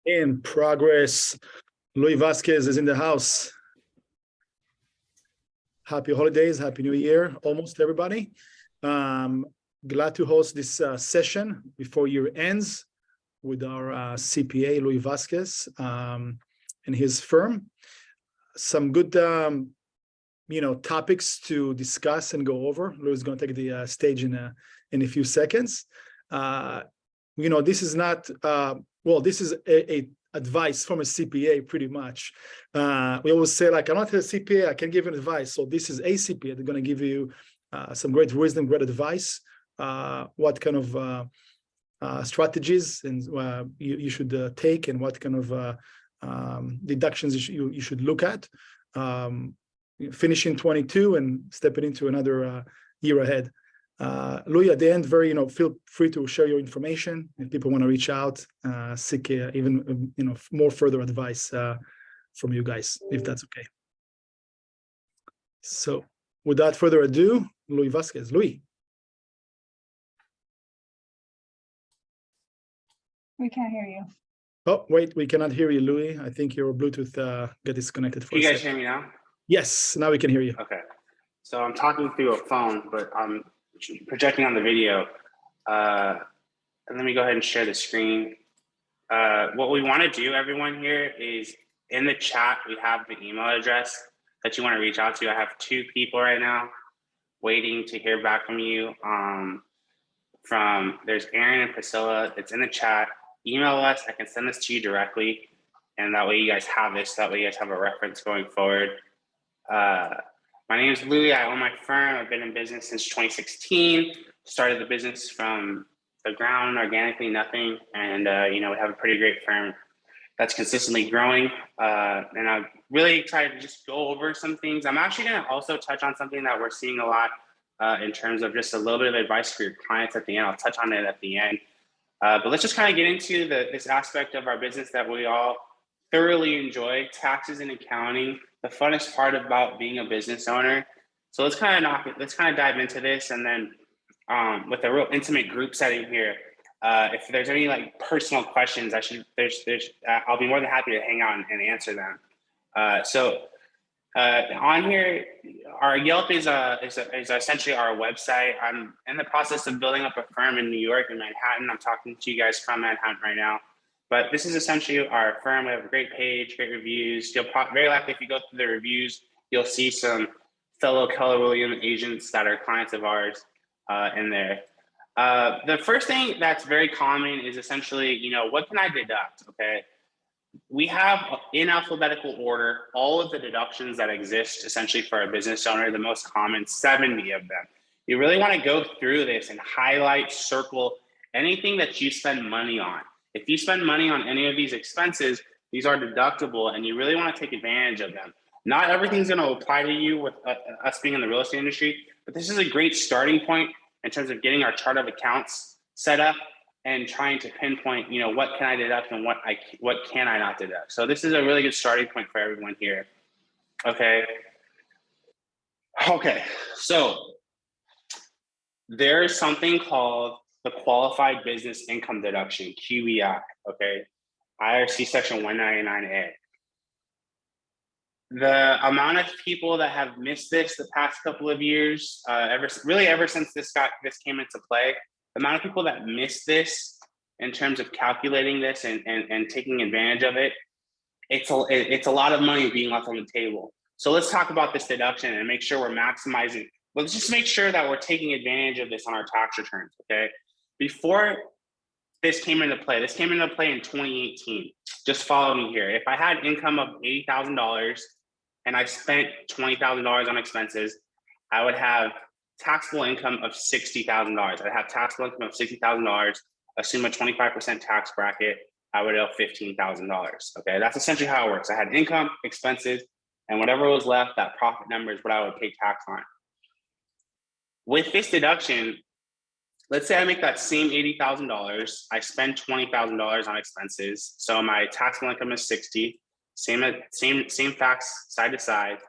In progress. Louie Vazquez is in the house. Happy holidays, happy new year, almost everybody. Glad to host this session before year ends with our CPA, Louie Vazquez, and his firm. Some good topics to discuss and go over. Louie is going to take the stage in a few seconds. This is not this is a advice from a CPA pretty much. We always say, like, I'm not a CPA, I can give you advice. So this is a CPA. They're going to give you some great wisdom, great advice, what kind of strategies and you should take, and what kind of deductions you should look at. Finishing 22 and stepping into another year ahead. Louie, at the end, feel free to share your information if people want to reach out, seek even more further advice from you guys, if that's okay. So, without further ado, Louie Vazquez. Louie. We can't hear you. Oh, wait, we cannot hear you, Louie. I think your Bluetooth got disconnected for a second. You guys hear me now? Yes, now we can hear you. Okay. So I'm talking through a phone, but I'm projecting on the video. And let me go ahead and share the screen. What we want to do, everyone here, is in the chat, we have the email address that you want to reach out to. I have 2 people right now waiting to hear back from you. There's Aaron and Priscilla. It's in the chat. Email us. I can send this to you directly. And that way you guys have this. That way you guys have a reference going forward. My name is Louie. I own my firm. I've been in business since 2016. Started the business from the ground, organically, nothing. And, we have a pretty great firm that's consistently growing. And I'm really excited to just go over some things. I'm actually going to also touch on something that we're seeing a lot in terms of just a little bit of advice for your clients at the end. I'll touch on it at the end. But let's just kind of get into this aspect of our business that we all thoroughly enjoy, taxes and accounting, the funnest part about being a business owner. So let's kind of dive into this, and then with a real intimate group setting here, if there's any like personal questions, I'll be more than happy to hang out and answer them. On here, our Yelp is essentially our website. I'm in the process of building up a firm in New York and Manhattan. I'm talking to you guys from Manhattan right now. But this is essentially our firm. We have a great page, great reviews. You'll very likely, if you go through the reviews, you'll see some fellow Keller Williams agents that are clients of ours in there. The first thing that's very common is essentially, what can I deduct, okay? We have, in alphabetical order, all of the deductions that exist essentially for a business owner, the most common, 70 of them. You really want to go through this and highlight, circle anything that you spend money on. If you spend money on any of these expenses, these are deductible, and you really want to take advantage of them. Not everything's going to apply to you with us being in the real estate industry, but this is a great starting point in terms of getting our chart of accounts set up and trying to pinpoint, what can I deduct and what can I not deduct. So this is a really good starting point for everyone here. Okay. So there is something called the Qualified Business Income Deduction, QBI, okay? IRC Section 199A. The amount of people that have missed this the past couple of years, ever since this came into play, the amount of people that missed this in terms of calculating this and taking advantage of it, it's a lot of money being left on the table. So let's talk about this deduction and make sure we're maximizing. Let's just make sure that we're taking advantage of this on our tax returns, okay? Before this came into play in 2018. Just follow me here. If I had income of $80,000 and I spent $20,000 on expenses, I would have taxable income of $60,000. I'd have taxable income of $60,000, assume a 25% tax bracket, I would owe $15,000. Okay, that's essentially how it works. I had income, expenses, and whatever was left, that profit number is what I would pay tax on. With this deduction, let's say I make that same $80,000, I spend $20,000 on expenses, so my taxable income is 60, same facts side to side.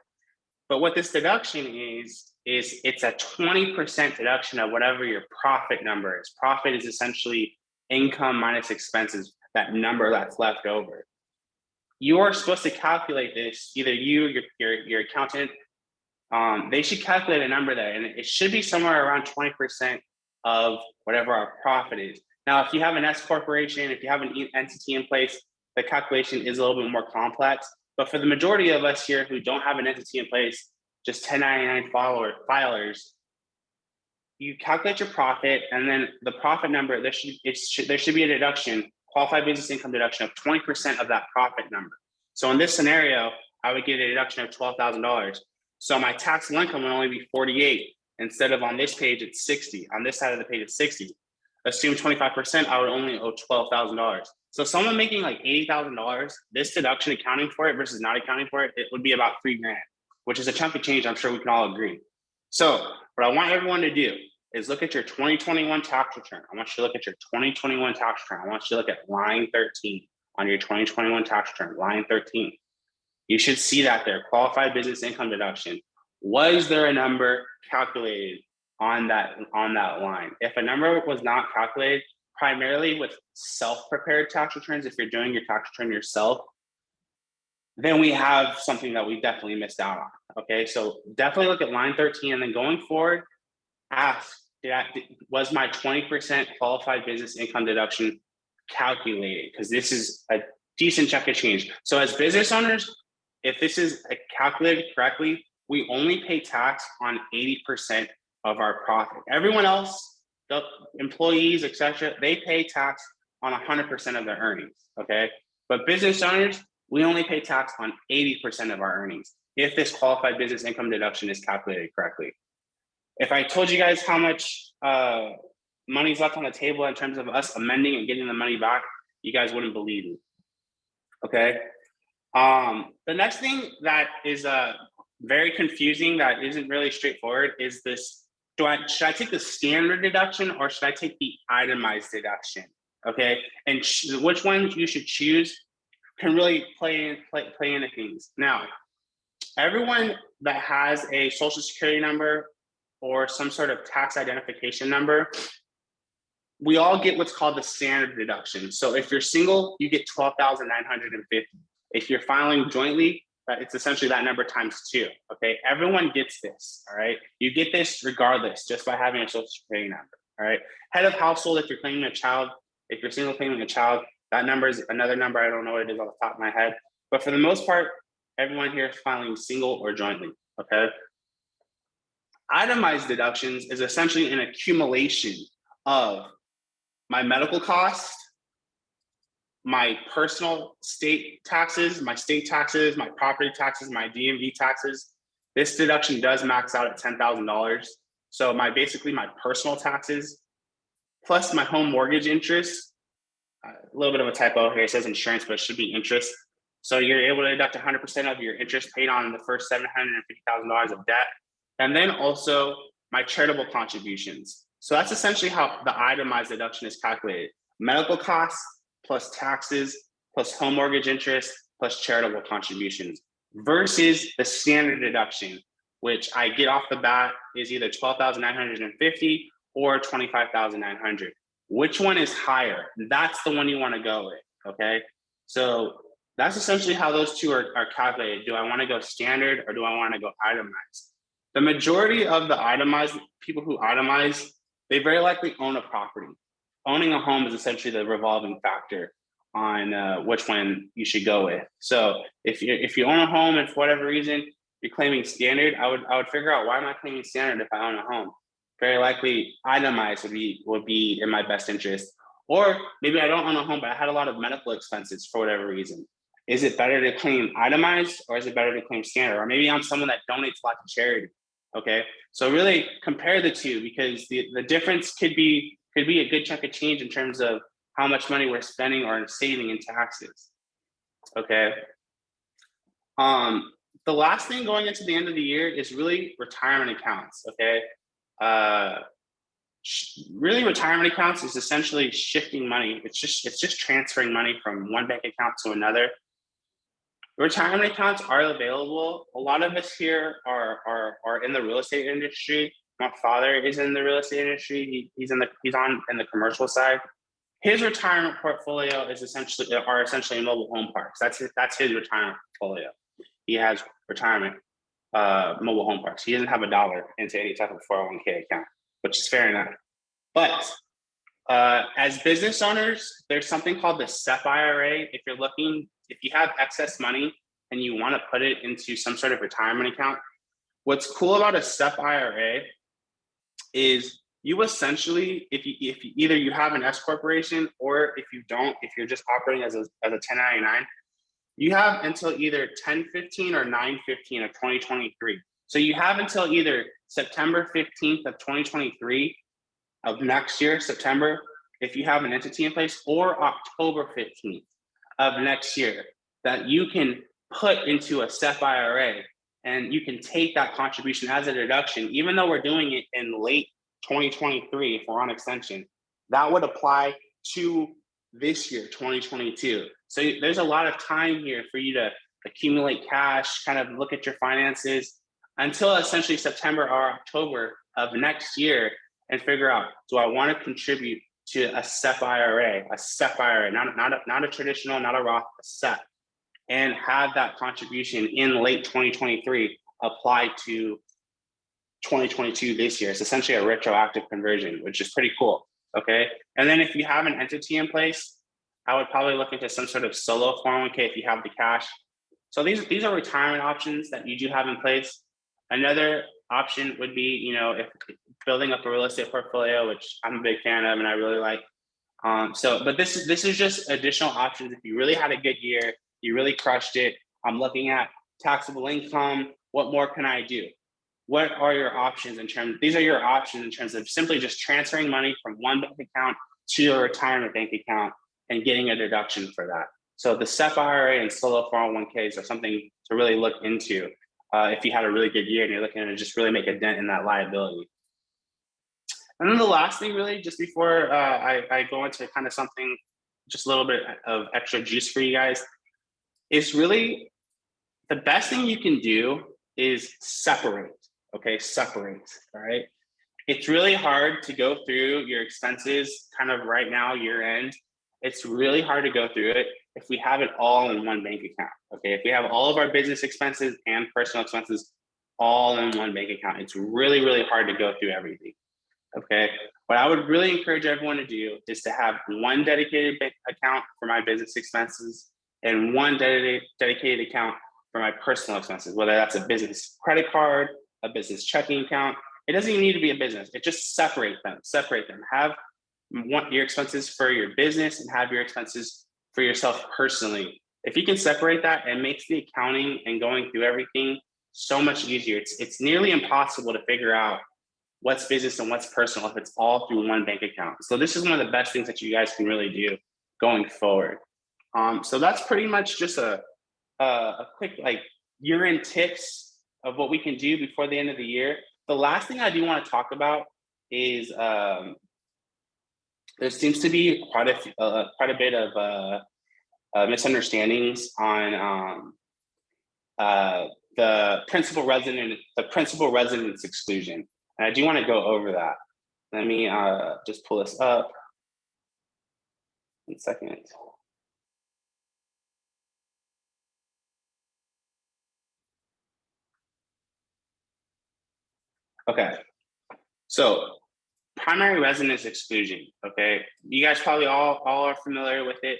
But what this deduction is it's a 20% deduction of whatever your profit number is. Profit is essentially income minus expenses. that number that's left over. You are supposed to calculate this, either you, your accountant, they should calculate a number there, and it should be somewhere around 20% of whatever our profit is. Now, if you have an S corporation, if you have an entity in place, the calculation is a little bit more complex. But for the majority of us here who don't have an entity in place, just 1099 filers, you calculate your profit, and then the profit number, there should be a deduction, qualified business income deduction of 20% of that profit number. So in this scenario, I would get a deduction of $12,000. So my taxable income would only be 48. Instead of on this page, it's 60. On this side of the page, it's 60. Assume 25%, I would only owe $12,000. So someone making like $80,000, this deduction accounting for it versus not accounting for it, it would be about $3 grand, which is a chunk of change. I'm sure we can all agree. So what I want everyone to do is look at your 2021 tax return. I want you to look at your 2021 tax return. I want you to look at line 13 on your 2021 tax return, line 13. You should see that there, qualified business income deduction. Was there a number calculated on that line? If a number was not calculated, primarily with self-prepared tax returns, if you're doing your tax return yourself, then we have something that we definitely missed out on. Okay, so definitely look at line 13, and then going forward, ask, was my 20% qualified business income deduction calculated? Because this is a decent chunk of change. So as business owners, if this is calculated correctly, we only pay tax on 80% of our profit. Everyone else, the employees, etc., they pay tax on 100% of their earnings, okay? But business owners, we only pay tax on 80% of our earnings if this qualified business income deduction is calculated correctly. If I told you guys how much money's left on the table in terms of us amending and getting the money back, you guys wouldn't believe me, okay? The next thing that is very confusing, that isn't really straightforward, is this: should I take the standard deduction or should I take the itemized deduction? Okay, and which one you should choose can really play into things. Now, everyone that has a social security number or some sort of tax identification number, we all get what's called the standard deduction. So if you're single, you get $12,950. If you're filing jointly, it's essentially that number times 2, okay? Everyone gets this, all right? You get this regardless, just by having a social security number, all right? Head of household, if you're claiming a child, if you're single claiming a child, that number is another number. I don't know what it is off the top of my head. But for the most part, everyone here is filing single or jointly, okay? Itemized deductions is essentially an accumulation of my medical costs, my personal state taxes, my property taxes, my DMV taxes. This deduction does max out at $10,000. So basically my personal taxes, plus my home mortgage interest, a little bit of a typo here, it says insurance, but it should be interest. So you're able to deduct 100% of your interest paid on the first $750,000 of debt. And then also my charitable contributions. So that's essentially how the itemized deduction is calculated. Medical costs, plus taxes, plus home mortgage interest, plus charitable contributions, versus the standard deduction, which I get off the bat is either $12,950 or $25,900. Which one is higher? That's the one you want to go with, okay? So that's essentially how those two are calculated. Do I want to go standard or do I want to go itemized? The majority of the itemized, people who itemize, they very likely own a property. Owning a home is essentially the revolving factor on which one you should go with. So if you own a home and for whatever reason you're claiming standard, I would figure out, why am I claiming standard if I own a home? Very likely itemized would be in my best interest. Or maybe I don't own a home, but I had a lot of medical expenses for whatever reason. Is it better to claim itemized or is it better to claim standard? Or maybe I'm someone that donates a lot to charity. Okay, so really compare the two, because the difference could be a good chunk of change in terms of how much money we're spending or saving in taxes. Okay. The last thing going into the end of the year is really retirement accounts. Okay. Really, retirement accounts is essentially shifting money. It's just transferring money from one bank account to another. Retirement accounts are available. A lot of us here are in the real estate industry. My father is in the real estate industry. He's on the commercial side. His retirement portfolio is essentially mobile home parks. That's his retirement portfolio. He has retirement mobile home parks. He doesn't have a dollar into any type of 401k account, which is fair enough. But as business owners, there's something called the SEP IRA. If you have excess money and you want to put it into some sort of retirement account, what's cool about a SEP IRA is you essentially, if either you have an S corporation, or if you don't, if you're just operating as a 1099, you have until either 10/15 or 9/15 of 2023. So you have until either September 15th of 2023 of next year, September, if you have an entity in place, or October 15th of next year, that you can put into a SEP IRA, and you can take that contribution as a deduction, even though we're doing it in late 2023, if we're on extension, that would apply to this year, 2022. So there's a lot of time here for you to accumulate cash, kind of look at your finances until essentially September or October of next year, and figure out, do I want to contribute to a SEP IRA, not a traditional, not a Roth, a SEP, and have that contribution in late 2023 apply to 2022 this year. It's essentially a retroactive conversion, which is pretty cool. Okay. And then if you have an entity in place, I would probably look into some sort of solo 401k if you have the cash. So these are retirement options that you do have in place. Another option would be, if building up a real estate portfolio, which I'm a big fan of and I really like. But this is just additional options. If you really had a good year, you really crushed it. I'm looking at taxable income. What more can I do? What are your options these are your options in terms of simply just transferring money from one bank account to your retirement bank account and getting a deduction for that. So the SEP IRA and solo 401ks are something to really look into if you had a really good year and you're looking to just really make a dent in that liability. And then the last thing, really, just before I go into kind of something, just a little bit of extra juice for you guys, is really the best thing you can do is separate. Okay, separate. All right. It's really hard to go through your expenses kind of right now, year end. It's really hard to go through it if we have it all in one bank account. Okay, if we have all of our business expenses and personal expenses all in one bank account, it's really, really hard to go through everything. Okay, what I would really encourage everyone to do is to have one dedicated bank account for my business expenses and one dedicated account for my personal expenses, whether that's a business credit card, a business checking account. It doesn't even need to be a business. It just separate them. Have your expenses for your business and have your expenses for yourself personally. If you can separate that, it makes the accounting and going through everything so much easier. It's nearly impossible to figure out what's business and what's personal if it's all through one bank account. So this is one of the best things that you guys can really do going forward. So that's pretty much just a quick year-end tips of what we can do before the end of the year. The last thing I do want to talk about is there seems to be quite a bit of misunderstandings on the principal residence exclusion, and I do want to go over that. Let me just pull this up. 1 second. Okay, so primary residence exclusion. Okay, you guys probably all are familiar with it.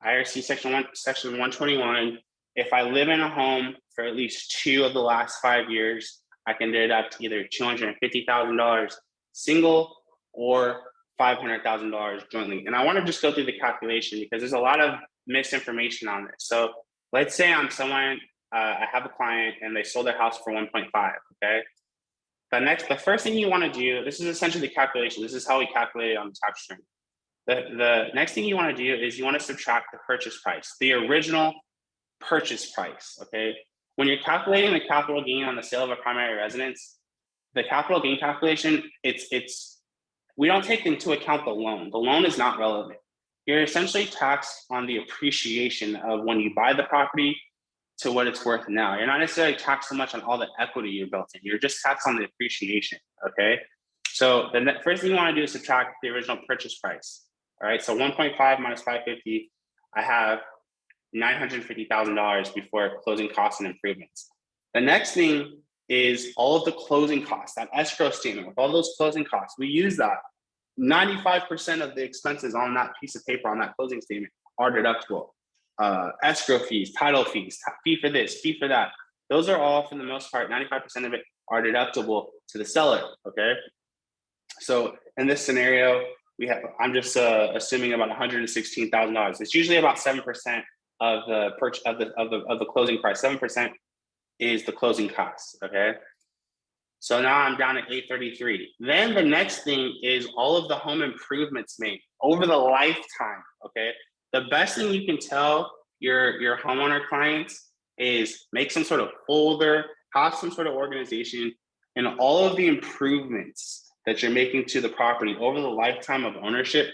IRC section 121. If I live in a home for at least 2 of the last 5 years, I can deduct either $250,000 single or $500,000 jointly. And I want to just go through the calculation because there's a lot of misinformation on this. So let's say I'm someone, I have a client and they sold their house for 1.5. Okay. The first thing you want to do, this is essentially the calculation. This is how we calculate it on the tax return. The next thing you want to do is you want to subtract the purchase price, the original purchase price. Okay. When you're calculating the capital gain on the sale of a primary residence, the capital gain calculation, we don't take into account the loan. The loan is not relevant. You're essentially taxed on the appreciation of when you buy the property to what it's worth now. You're not necessarily taxed so much on all the equity you built in. You're just taxed on the appreciation, okay? So the first thing you want to do is subtract the original purchase price. All right, so 1.5 minus 550, I have $950,000 before closing costs and improvements. The next thing is all of the closing costs, that escrow statement with all those closing costs. We use that. 95% of the expenses on that piece of paper, on that closing statement, are deductible. Escrow fees, title fees, fee for this, fee for that. Those are all, for the most part, 95% of it are deductible to the seller, okay? So in this scenario, we have, I'm just assuming about $116,000. It's usually about 7% of the purchase of the closing price. 7% is the closing costs, okay? So now I'm down at 833. Then the next thing is all of the home improvements made over the lifetime, okay? The best thing you can tell your homeowner clients is make some sort of folder, have some sort of organization, and all of the improvements that you're making to the property over the lifetime of ownership.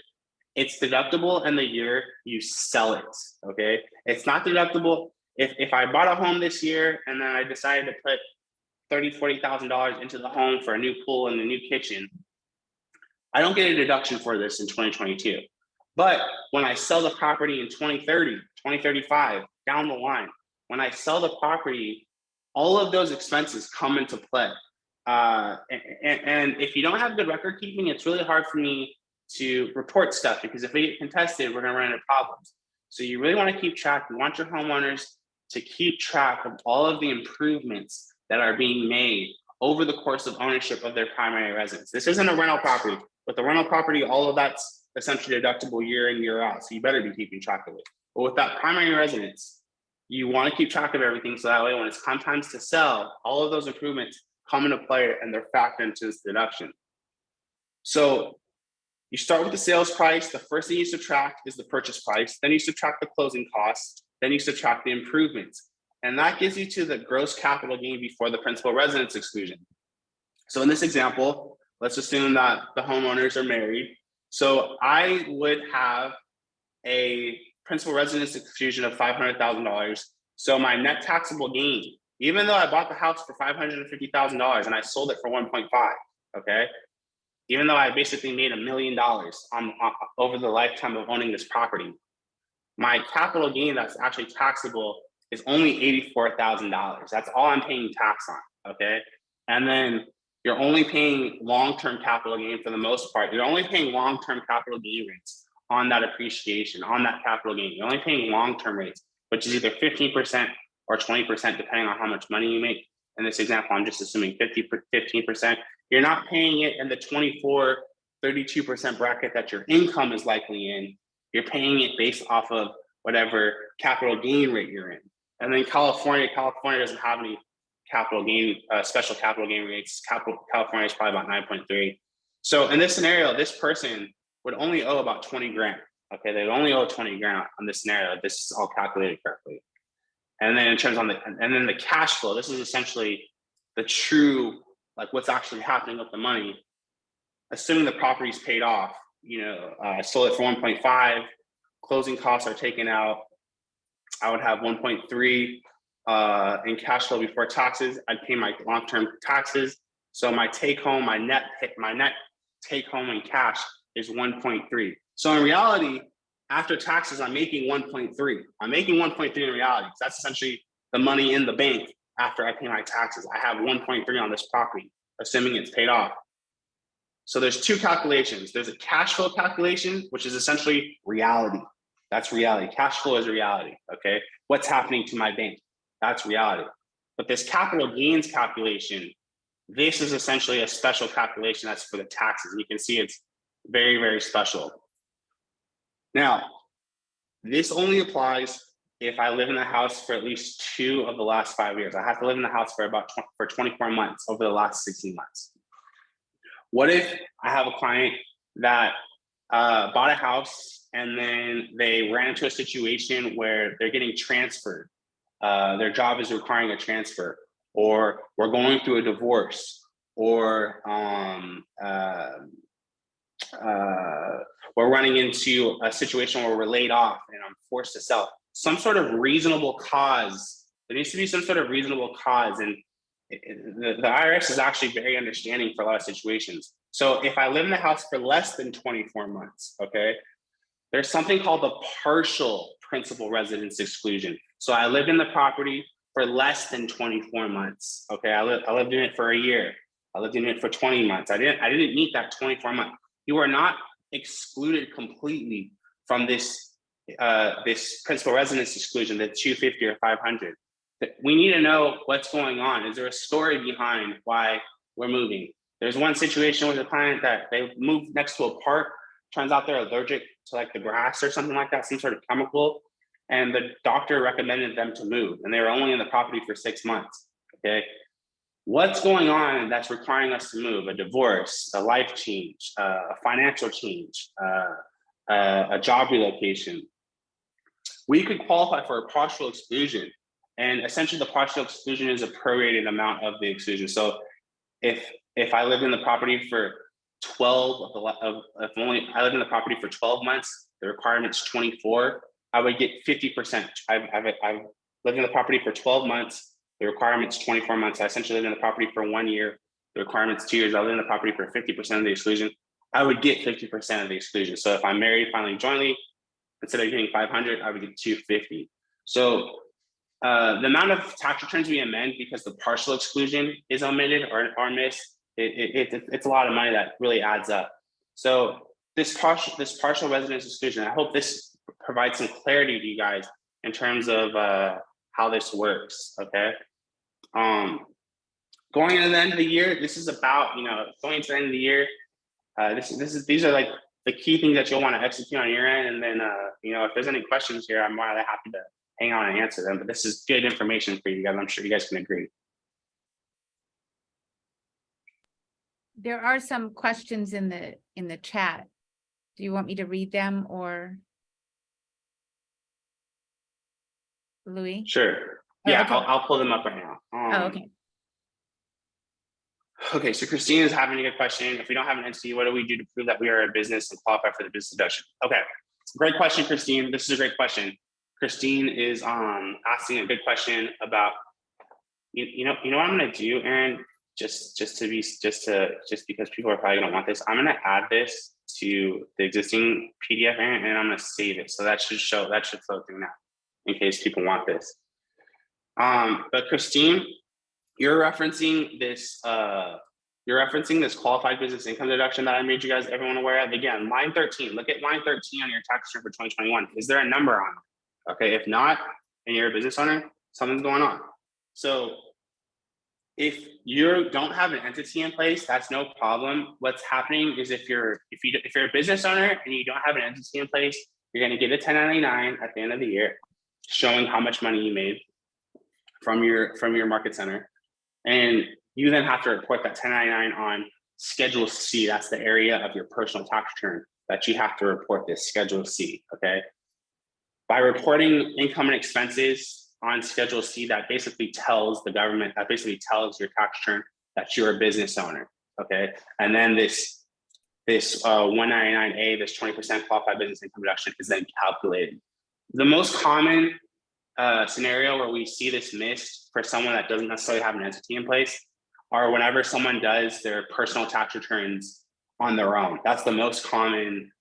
It's deductible in the year you sell it, okay? It's not deductible. If I bought a home this year and then I decided to put $30,000, $40,000 into the home for a new pool and a new kitchen, I don't get a deduction for this in 2022. But when I sell the property in 2030, 2035, down the line, when I sell the property, all of those expenses come into play. And if you don't have good record keeping, it's really hard for me to report stuff, because if we get contested, we're gonna run into problems. So you really wanna keep track. You want your homeowners to keep track of all of the improvements that are being made over the course of ownership of their primary residence. This isn't a rental property. With the rental property, all of that's essentially deductible year in, year out. So you better be keeping track of it. But with that primary residence, you want to keep track of everything, so that way when it's times to sell, all of those improvements come into play and they're factored into this deduction. So you start with the sales price. The first thing you subtract is the purchase price. Then you subtract the closing costs. Then you subtract the improvements. And that gives you to the gross capital gain before the principal residence exclusion. So in this example, let's assume that the homeowners are married. So I would have a principal residence exclusion of $500,000. So my net taxable gain, even though I bought the house for $550,000 and I sold it for 1.5, okay? Even though I basically made $1 million on over the lifetime of owning this property, my capital gain that's actually taxable is only $84,000. That's all I'm paying tax on, okay? And then you're only paying long-term capital gain for the most part. You're only paying long-term capital gain rates on that appreciation, on that capital gain. You're only paying long-term rates, which is either 15% or 20%, depending on how much money you make. In this example, I'm just assuming 15%. You're not paying it in the 24, 32% bracket that your income is likely in. You're paying it based off of whatever capital gain rate you're in. And then California doesn't have any capital gain, special capital gain rates. California is probably about 9.3. So in this scenario, this person would only owe about 20 grand. Okay, they'd only owe 20 grand on this scenario. This is all calculated correctly. And then in terms on the cash flow, this is essentially the true, like what's actually happening with the money. Assuming the property's paid off, I sold it for 1.5, closing costs are taken out. I would have 1.3 in cash flow before taxes. I'd pay my long-term taxes. So my take home, my net take home in cash is 1.3. So in reality, after taxes, I'm making 1.3. I'm making 1.3 in reality. That's essentially the money in the bank after I pay my taxes. I have 1.3 on this property, assuming it's paid off. So there's two calculations. There's a cash flow calculation, which is essentially reality. That's reality. Cash flow is reality, okay? What's happening to my bank? That's reality. But this capital gains calculation, this is essentially a special calculation that's for the taxes. And you can see it's very, very special. Now, this only applies if I live in the house for at least 2 of the last 5 years. I have to live in the house for for 24 months over the last 16 months. What if I have a client that bought a house and then they ran into a situation where they're getting transferred? Their job is requiring a transfer, or we're going through a divorce, or we're running into a situation where we're laid off and I'm forced to sell. Some sort of reasonable cause. There needs to be some sort of reasonable cause. And the IRS is actually very understanding for a lot of situations. So if I live in the house for less than 24 months, okay, There's something called the partial principal residence exclusion. So I lived in the property for less than 24 months. Okay, I lived in it for a year. I lived in it for 20 months. I didn't meet that 24 month. You are not excluded completely from this this principal residence exclusion, the 250 or 500. We need to know what's going on. Is there a story behind why we're moving? There's one situation with a client that they moved next to a park. Turns out they're allergic to like the grass or something like that, some sort of chemical. And the doctor recommended them to move. And they were only in the property for 6 months, okay? What's going on that's requiring us to move? A divorce, a life change, a financial change, a job relocation. We could qualify for a partial exclusion. And essentially the partial exclusion is a prorated amount of the exclusion. So if I lived in the property for 12 if only I lived in the property for 12 months, the requirement's 24, I would get 50%. I've lived in the property for 12 months, the requirement's 24 months. I essentially lived in the property for 1 year, the requirement's 2 years. I lived in the property for 50% of the exclusion. I would get 50% of the exclusion. So if I'm married, filing jointly, instead of getting 500, I would get 250. So the amount of tax returns we amend because the partial exclusion is omitted or missed, it's a lot of money that really adds up. So this partial residence exclusion, I hope this provides some clarity to you guys in terms of how this works. Okay. Going into the end of the year, this is about, going into the end of the year. These are like the key things that you'll want to execute on your end. And then, if there's any questions here, I'm more than happy to hang on and answer them. But this is good information for you guys. I'm sure you guys can agree. There are some questions in the chat. Do you want me to read them or? Louie? Sure. Oh, Yeah, okay. I'll pull them up right now. Oh, okay. Okay, so Christine is having a good question. If we don't have an entity, what do we do to prove that we are a business and qualify for the business deduction? Okay, great question, Christine. This is a great question. Christine is asking a good question about, you know what I'm gonna do, Aaron? Just because people are probably gonna want this, I'm gonna add this to the existing PDF, Aaron, and I'm gonna save it. So that should flow through now in case people want this. But Christine, you're referencing this qualified business income deduction that I made you guys, everyone aware of. Again, line 13, look at line 13 on your tax return for 2021. Is there a number on it? Okay, if not, and you're a business owner, something's going on. So if you don't have an entity in place, that's no problem. What's happening is if you're a business owner and you don't have an entity in place, you're gonna get a 1099 at the end of the year, showing how much money you made from your market center. And you then have to report that 1099 on Schedule C. That's the area of your personal tax return that you have to report this Schedule C, okay? By reporting income and expenses on Schedule C, that basically tells the government, that basically tells your tax return that you're a business owner, okay? And then this 199A, this 20% qualified business income deduction is then calculated. The most common scenario where we see this missed for someone that doesn't necessarily have an entity in place are whenever someone does their personal tax returns on their own. That's the most common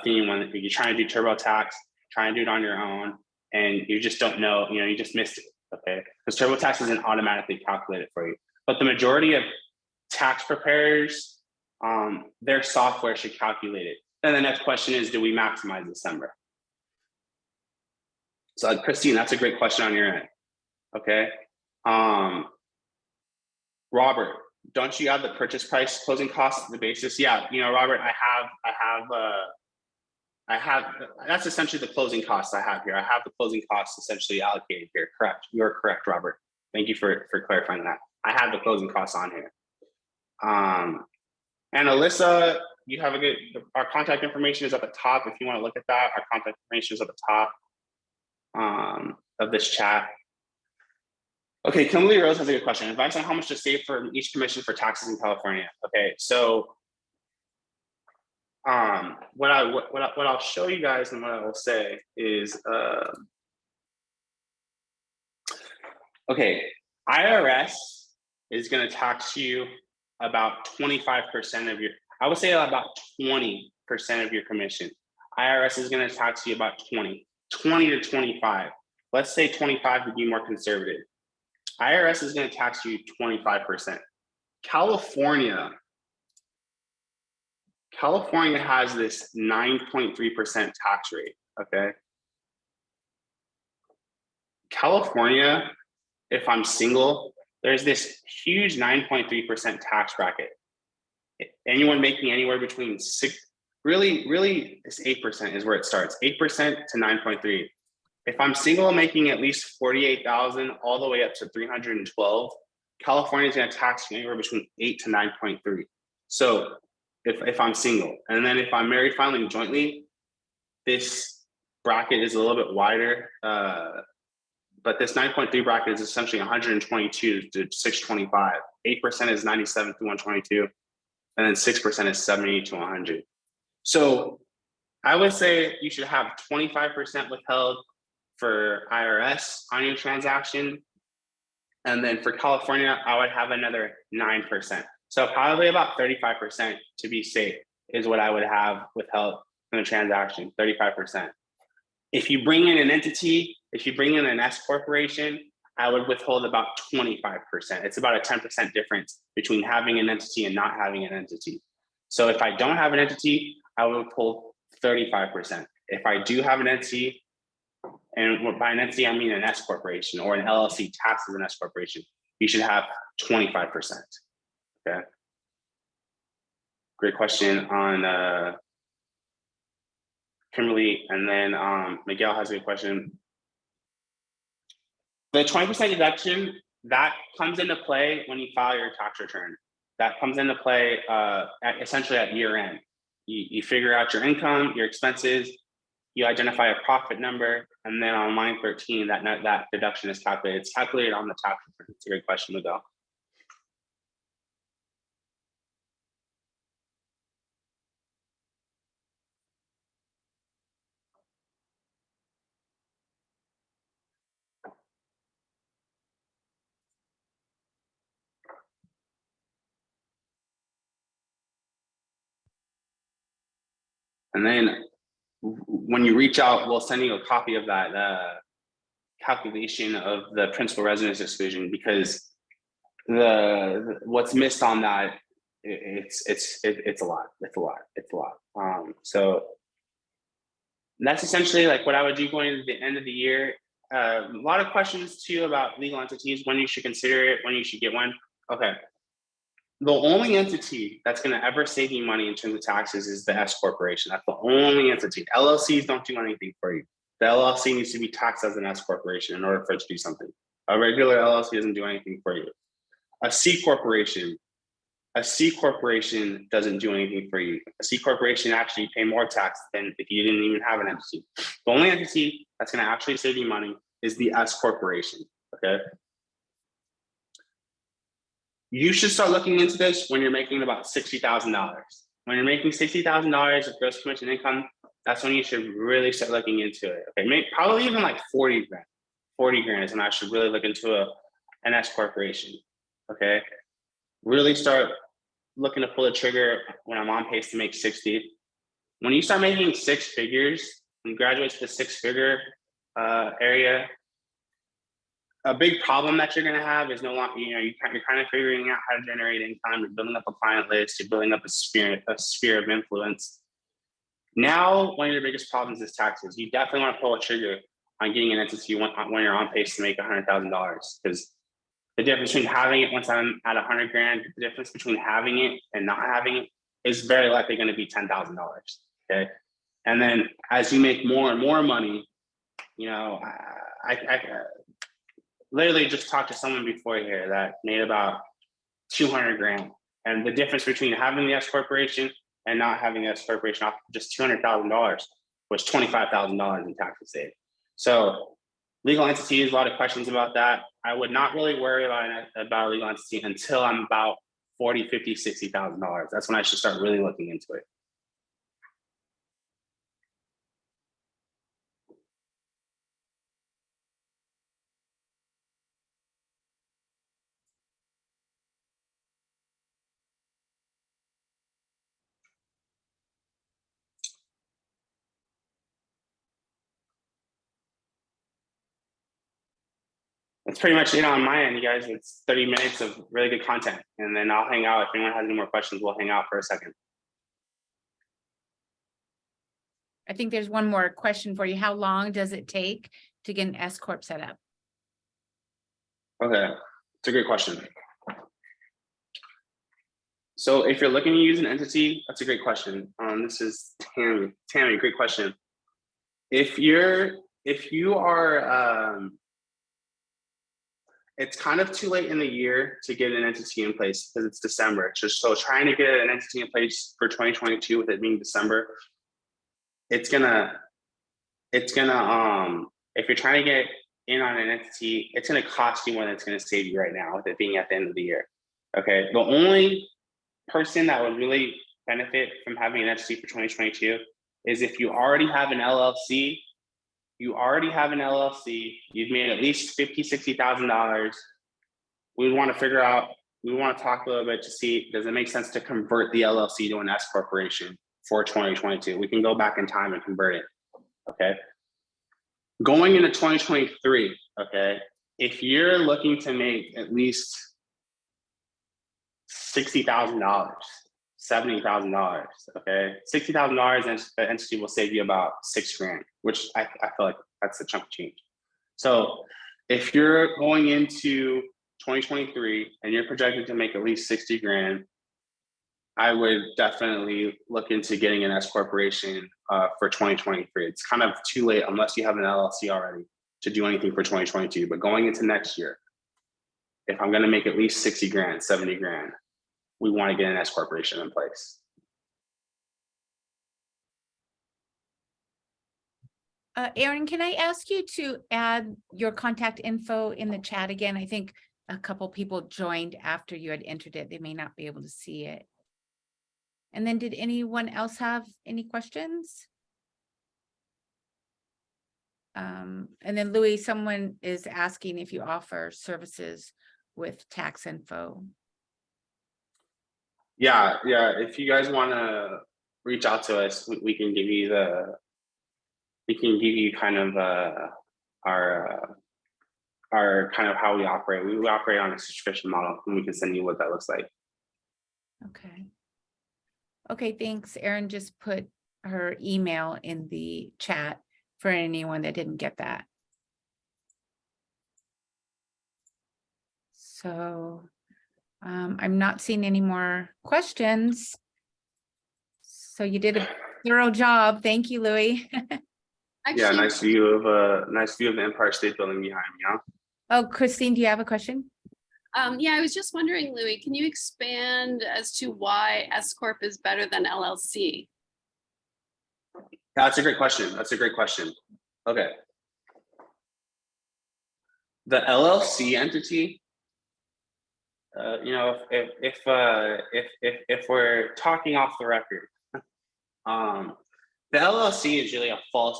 theme when you're trying to do TurboTax, trying to do it on your own, and you just don't know, you just missed it, okay? Because TurboTax isn't automatically calculated for you. But the majority of tax preparers, their software should calculate it. Then the next question is, do we maximize December? So Christine, that's a great question on your end, okay? Robert, don't you have the purchase price closing costs the basis? Yeah, Robert, I have, that's essentially the closing costs I have here. I have the closing costs essentially allocated here, correct? You're correct, Robert. Thank you for clarifying that. I have the closing costs on here. And Alyssa, you have our contact information is at the top. If you want to look at that, our contact information is at the top of this chat. Okay, Kimberly Rose has a good question. Advice on how much to save for each commission for taxes in California. Okay, so what I'll show you guys and what I will say is, okay, IRS is going to tax you about 25% of your, I would say about 20% of your commission. IRS is going to tax you about 20 to 25. Let's say 25 to be more conservative. IRS is going to tax you 25%. California has this 9.3% tax rate, okay? California, if I'm single, there's this huge 9.3% tax bracket. Anyone making anywhere between really it's 8% is where it starts, 8% to 9.3. If I'm single making at least 48,000 all the way up to 312, California is going to tax you anywhere between 8 to 9.3. So if I'm single, and then if I'm married filing jointly, this bracket is a little bit wider. But this 9.3 bracket is essentially 122 to 625. 8% is 97 to 122, and then 6% is 70 to 100. So I would say you should have 25% withheld for IRS on your transaction. And then for California, I would have another 9%. So probably about 35% to be safe is what I would have withheld from the transaction, 35%. If you bring in an entity, if you bring in an S corporation, I would withhold about 25%. It's about a 10% difference between having an entity and not having an entity. So if I don't have an entity, I would withhold 35%. If I do have an entity, and by an entity, I mean an S corporation or an LLC taxed as an S corporation, you should have 25%. Okay. Great question on Kimberly, and then Miguel has a good question. The 20% deduction, that comes into play when you file your tax return. That comes into play essentially at year end. You figure out your income, your expenses, you identify a profit number, and then on line 13, that deduction is calculated. It's calculated on the tax return. It's a great question, Miguel. And then when you reach out, we'll send you a copy of that calculation of the principal residence exclusion, because what's missed on that, it's a lot. So that's essentially like what I would do going into the end of the year. A lot of questions too about legal entities, when you should consider it, when you should get one. Okay. The only entity that's going to ever save you money in terms of taxes is the S corporation. That's the only entity. LLCs don't do anything for you. The LLC needs to be taxed as an S corporation in order for it to do something. A regular LLC doesn't do anything for you. A C corporation doesn't do anything for you. A C corporation actually pay more tax than if you didn't even have an entity. The only entity that's going to actually save you money is the S corporation. Okay. You should start looking into this when you're making about $60,000. When you're making $60,000 of gross commission income, that's when you should really start looking into it. Okay, probably even like 40 grand. 40 grand is when I should really look into an S corporation. Okay, really start looking to pull the trigger when I'm on pace to make 60. When you start making six figures, when you graduate to the six-figure area, a big problem that you're going to have is no longer, you're kind of figuring out how to generate income. You're building up a client list. You're building up a sphere of influence. Now, one of your biggest problems is taxes. You definitely want to pull a trigger on getting an entity when you're on pace to make $100,000, because the difference between having it once I'm at 100 grand, the difference between having it and not having it is very likely going to be $10,000. Okay, and then as you make more and more money, I literally just talked to someone before here that made about 200 grand. And the difference between having the S corporation and not having the S corporation off just $200,000 was $25,000 in taxes saved. So legal entities, a lot of questions about that. I would not really worry about a legal entity until I'm about $40,000, $50,000, $60,000. That's when I should start really looking into it. That's pretty much it on my end, you guys. It's 30 minutes of really good content. And then I'll hang out. If anyone has any more questions, we'll hang out for a second. I think there's one more question for you. How long does it take to get an S Corp set up? Okay, it's a great question. So if you're looking to use an entity, that's a great question. This is Tammy. Tammy, great question. If you are, it's kind of too late in the year to get an entity in place because it's December. So trying to get an entity in place for 2022 with it being December, it's gonna, if you're trying to get in on an entity, it's gonna cost you more than it's gonna save you right now with it being at the end of the year. Okay, the only person that would really benefit from having an entity for 2022 is if you already have an LLC. You already have an LLC. You've made at least $50,000, $60,000. We want to figure out. We want to talk a little bit to see, does it make sense to convert the LLC to an S corporation for 2022? We can go back in time and convert it. Okay. Going into 2023. Okay. If you're looking to make at least $60,000, $70,000, okay, $60,000, and the entity will save you about $6,000, which I feel like that's a chunk of change. So if you're going into 2023 and you're projected to make at least $60,000, I would definitely look into getting an S corporation for 2023. It's kind of too late unless you have an LLC already to do anything for 2022. But going into next year, if I'm going to make at least $60,000, $70,000, we want to get an S corporation in place. Aaron, can I ask you to add your contact info in the chat again? I think a couple people joined after you had entered it. They may not be able to see it. And then did anyone else have any questions? And then Louie, someone is asking if you offer services with tax info. Yeah. If you guys want to reach out to us, we can give you kind of our kind of how we operate. We operate on a subscription model, and we can send you what that looks like. Okay, thanks. Erin just put her email in the chat for anyone that didn't get that. So I'm not seeing any more questions. So you did a thorough job. Thank you, Louie. Actually, yeah, nice view of the Empire State Building behind me. Huh? Oh, Christine, do you have a question? Yeah, I was just wondering, Louie, can you expand as to why S Corp is better than LLC? That's a great question. Okay. The LLC entity, if we're talking off the record, the LLC is really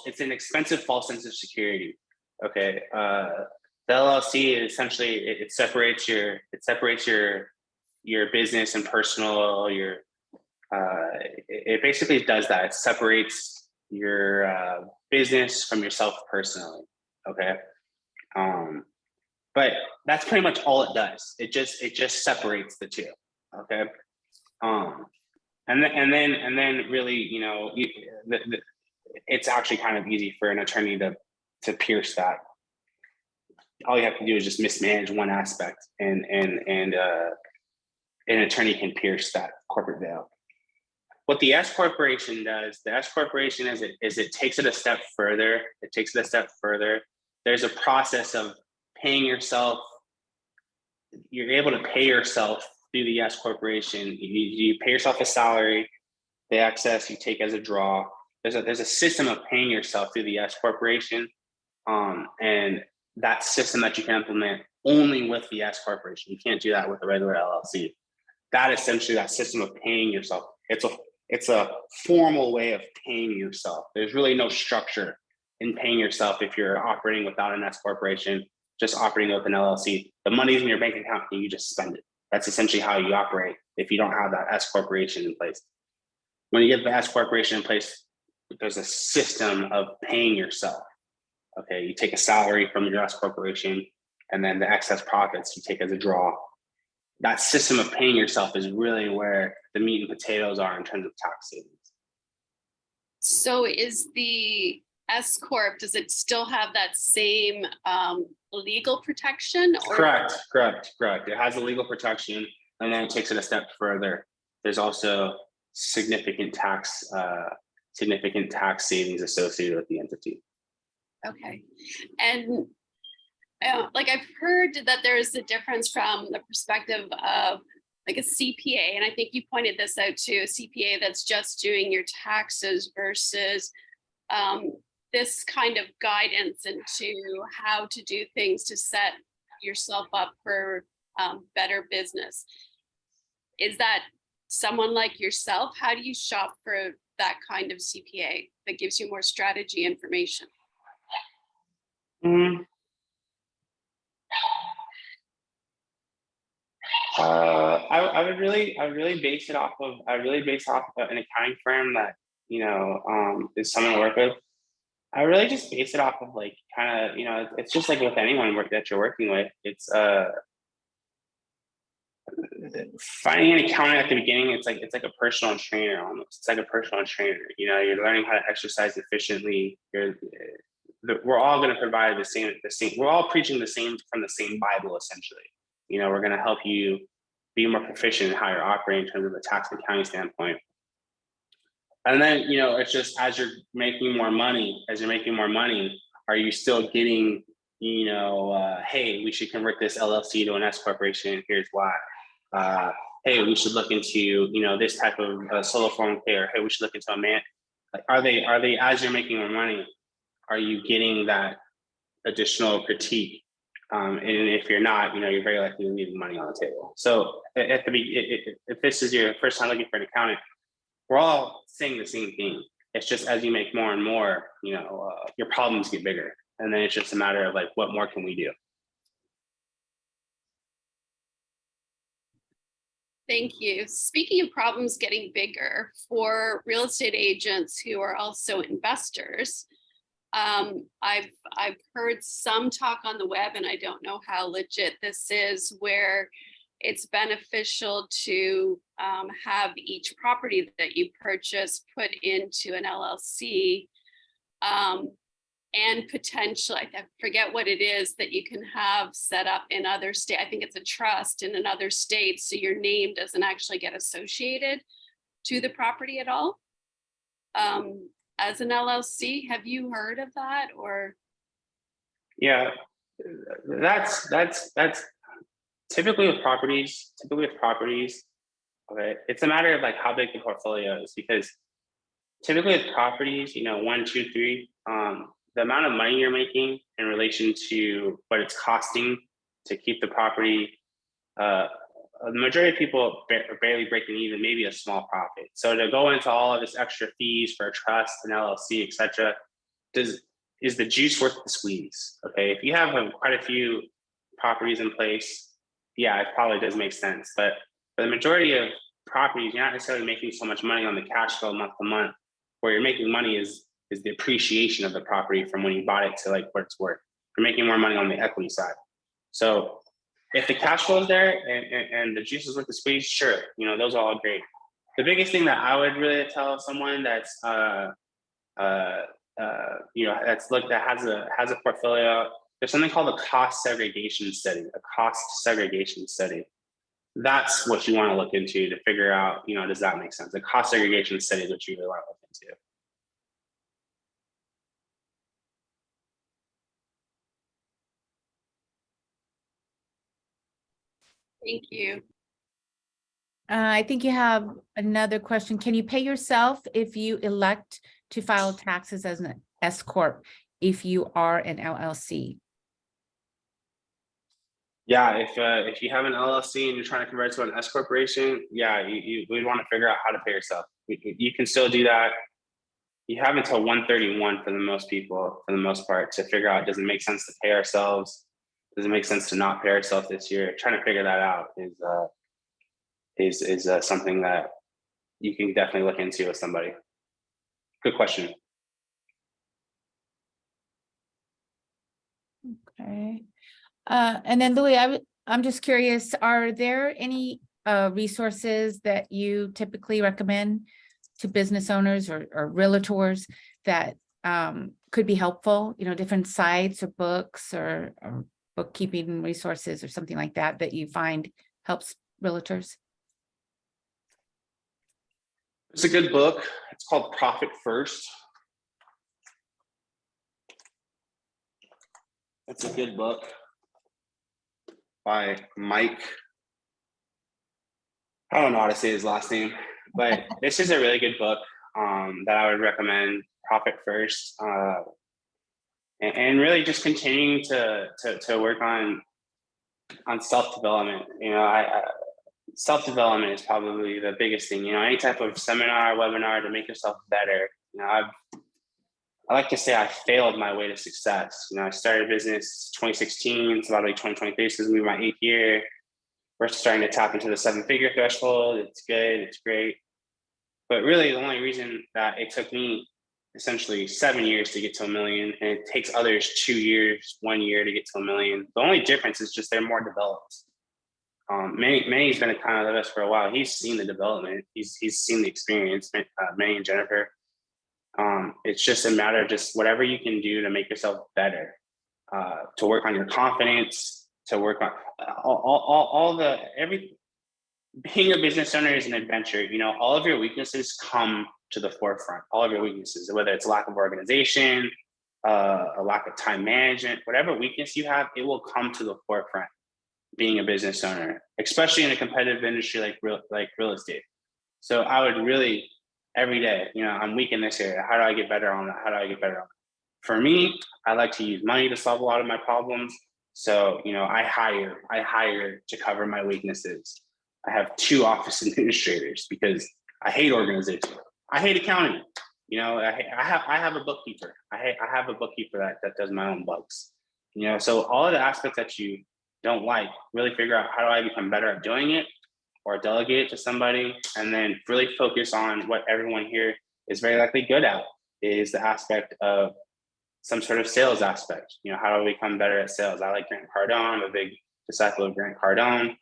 it's an expensive false sense of security. Okay. The LLC is essentially it separates your business and personal. It basically does that. It separates your business from yourself personally. Okay. But that's pretty much all it does. It just separates the two. Okay. And then really, it's actually kind of easy for an attorney to pierce that. All you have to do is just mismanage one aspect, and an attorney can pierce that corporate veil. What the S corporation does, the S corporation is it takes it a step further. There's a process of paying yourself. You're able to pay yourself through the S corporation. You pay yourself a salary, the excess you take as a draw. There's a system of paying yourself through the S corporation, and that system that you can implement only with the S corporation. You can't do that with a regular LLC. That essentially, that system of paying yourself, it's a formal way of paying yourself. There's really no structure in paying yourself if you're operating without an S corporation, just operating with an LLC. The money's in your bank account and you just spend it. That's essentially how you operate if you don't have that S corporation in place. When you get the S corporation in place, there's a system of paying yourself. Okay, you take a salary from your S corporation, and then the excess profits you take as a draw. That system of paying yourself is really where the meat and potatoes are in terms of tax savings. So is the S Corp, does it still have that same legal protection? Or Correct. It has a legal protection, and then it takes it a step further. There's also significant tax savings associated with the entity. Okay. And like I've heard that there's a difference from the perspective of like a CPA, and I think you pointed this out too, a CPA that's just doing your taxes versus this kind of guidance into how to do things to set yourself up for better business. Is that someone like yourself? How do you shop for that kind of CPA that gives you more strategy information? I would really base it off of an accounting firm that is someone to work with. I really just base it off of like kind of it's just like with anyone that you're working with. It's finding an accountant at the beginning. It's like a personal trainer almost. It's like a personal trainer. You're learning how to exercise efficiently. We're all going to provide the same. We're all preaching the same from the same Bible essentially. We're going to help you be more proficient in how you're operating in terms of a tax and accounting standpoint. And then, it's just as you're making more money, are you still getting, hey, we should convert this LLC to an S corporation. Here's why. Hey, we should look into, this type of solo 401k, or hey, we should look into a man. Like, are they as you're making more money, are you getting that additional critique? And if you're not, you're very likely leaving money on the table. So if this is your first time looking for an accountant, we're all saying the same thing. It's just as you make more and more, your problems get bigger. And then it's just a matter of like, what more can we do? Thank you. Speaking of problems getting bigger, for real estate agents who are also investors, I've heard some talk on the web, and I don't know how legit this is, where it's beneficial to have each property that you purchase put into an LLC, and potentially, I forget what it is that you can have set up in other states. I think it's a trust in another state, so your name doesn't actually get associated to the property at all. As an LLC, have you heard of that? Or yeah, that's typically with properties. Okay, it's a matter of like how big the portfolio is, because typically with properties, 1, 2, 3, the amount of money you're making in relation to what it's costing to keep the property, the majority of people are barely breaking even, maybe a small profit. So to go into all of this extra fees for a trust, an LLC, etc., is the juice worth the squeeze? Okay, if you have quite a few properties in place, yeah, it probably does make sense. But for the majority of properties, you're not necessarily making so much money on the cash flow month to month. Where you're making money is the appreciation of the property from when you bought it to like what it's worth. You're making more money on the equity side. So if the cash flow is there and the juice is worth the squeeze, sure, those are all great. The biggest thing that I would really tell someone that's that has a portfolio, there's something called a cost segregation study. That's what you want to look into to figure out, does that make sense? The cost segregation study is what you really want to look into. thank you. I think you have another question. Can you pay yourself if you elect to file taxes as an S Corp if you are an LLC? Yeah, if you have an LLC and you're trying to convert it to an S corporation, yeah, you would want to figure out how to pay yourself. You can still do that. You have until 1/31 for the most people, for the most part, to figure out, does it make sense to pay ourselves? Does it make sense to not pay ourselves this year? Trying to figure that out is something that you can definitely look into with somebody. Good question. Okay. And then Louis, I'm just curious, are there any resources that you typically recommend to business owners or realtors that could be helpful, you know, different sites or books or bookkeeping resources or something like that that you find helps realtors? It's a good book. It's called Profit First. It's a good book by Mike. I don't know how to say his last name, but this is a really good book that I would recommend. Profit First, and really just continuing to work on self-development. You know, self-development is probably the biggest thing. You know, any type of seminar, webinar to make yourself better. You know, I like to say I failed my way to success. You know, I started a business 2016. It's about like 2023. This is gonna be my 8th year. We're starting to tap into the 7-figure threshold. It's good. It's great. But really, the only reason that it took me essentially 7 years to get to $1 million, and it takes others 2 years, 1 year to get to $1 million. The only difference is just they're more developed. Manny's been a client of us for a while. He's seen the development. He's seen the experience. Manny and Jennifer. It's just a matter of just whatever you can do to make yourself better, to work on your confidence, to work on being a business owner is an adventure. You know, all of your weaknesses come to the forefront. All of your weaknesses, whether it's lack of organization, a lack of time management, whatever weakness you have, it will come to the forefront. Being a business owner, especially in a competitive industry like real estate. So I would really every day, you know, I'm weak in this area. How do I get better on that? How do I get better on that? For me, I like to use money to solve a lot of my problems. So, you know, I hire to cover my weaknesses. I have 2 office administrators because I hate organization. I hate accounting. You know, I have a bookkeeper. I have a bookkeeper that does my own books. You know, so all of the aspects that you don't like, really figure out how do I become better at doing it, or delegate it to somebody, and then really focus on what everyone here is very likely good at, is the aspect of some sort of sales aspect. You know, how do I become better at sales? I like Grant Cardone. I'm a big disciple of Grant Cardone.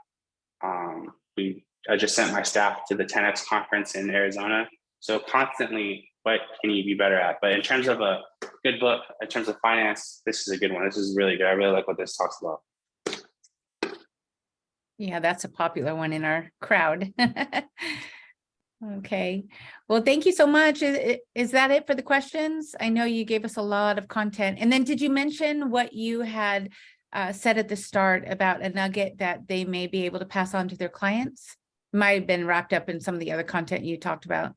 I just sent my staff to the 10X conference in Arizona. So constantly, what can you be better at? But in terms of a good book, in terms of finance, this is a good one. This is really good. I really like what this talks about. Yeah, that's a popular one in our crowd. Okay, well, thank you so much. Is that it for the questions? I know you gave us a lot of content. And then did you mention what you had said at the start about a nugget that they may be able to pass on to their clients? Might have been wrapped up in some of the other content you talked about.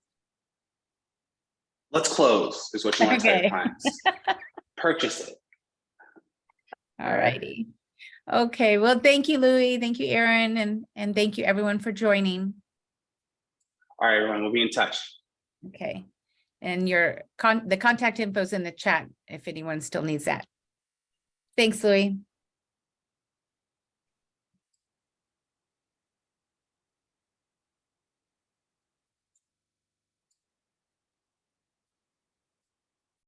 Let's close is what you want to tell your Okay. clients. Purchase it. All righty. Okay, well, thank you, Louie. Thank you, Aaron, and thank you everyone for joining. All right, everyone, we'll be in touch. Okay, and the contact info is in the chat if anyone still needs that. Thanks, Louie.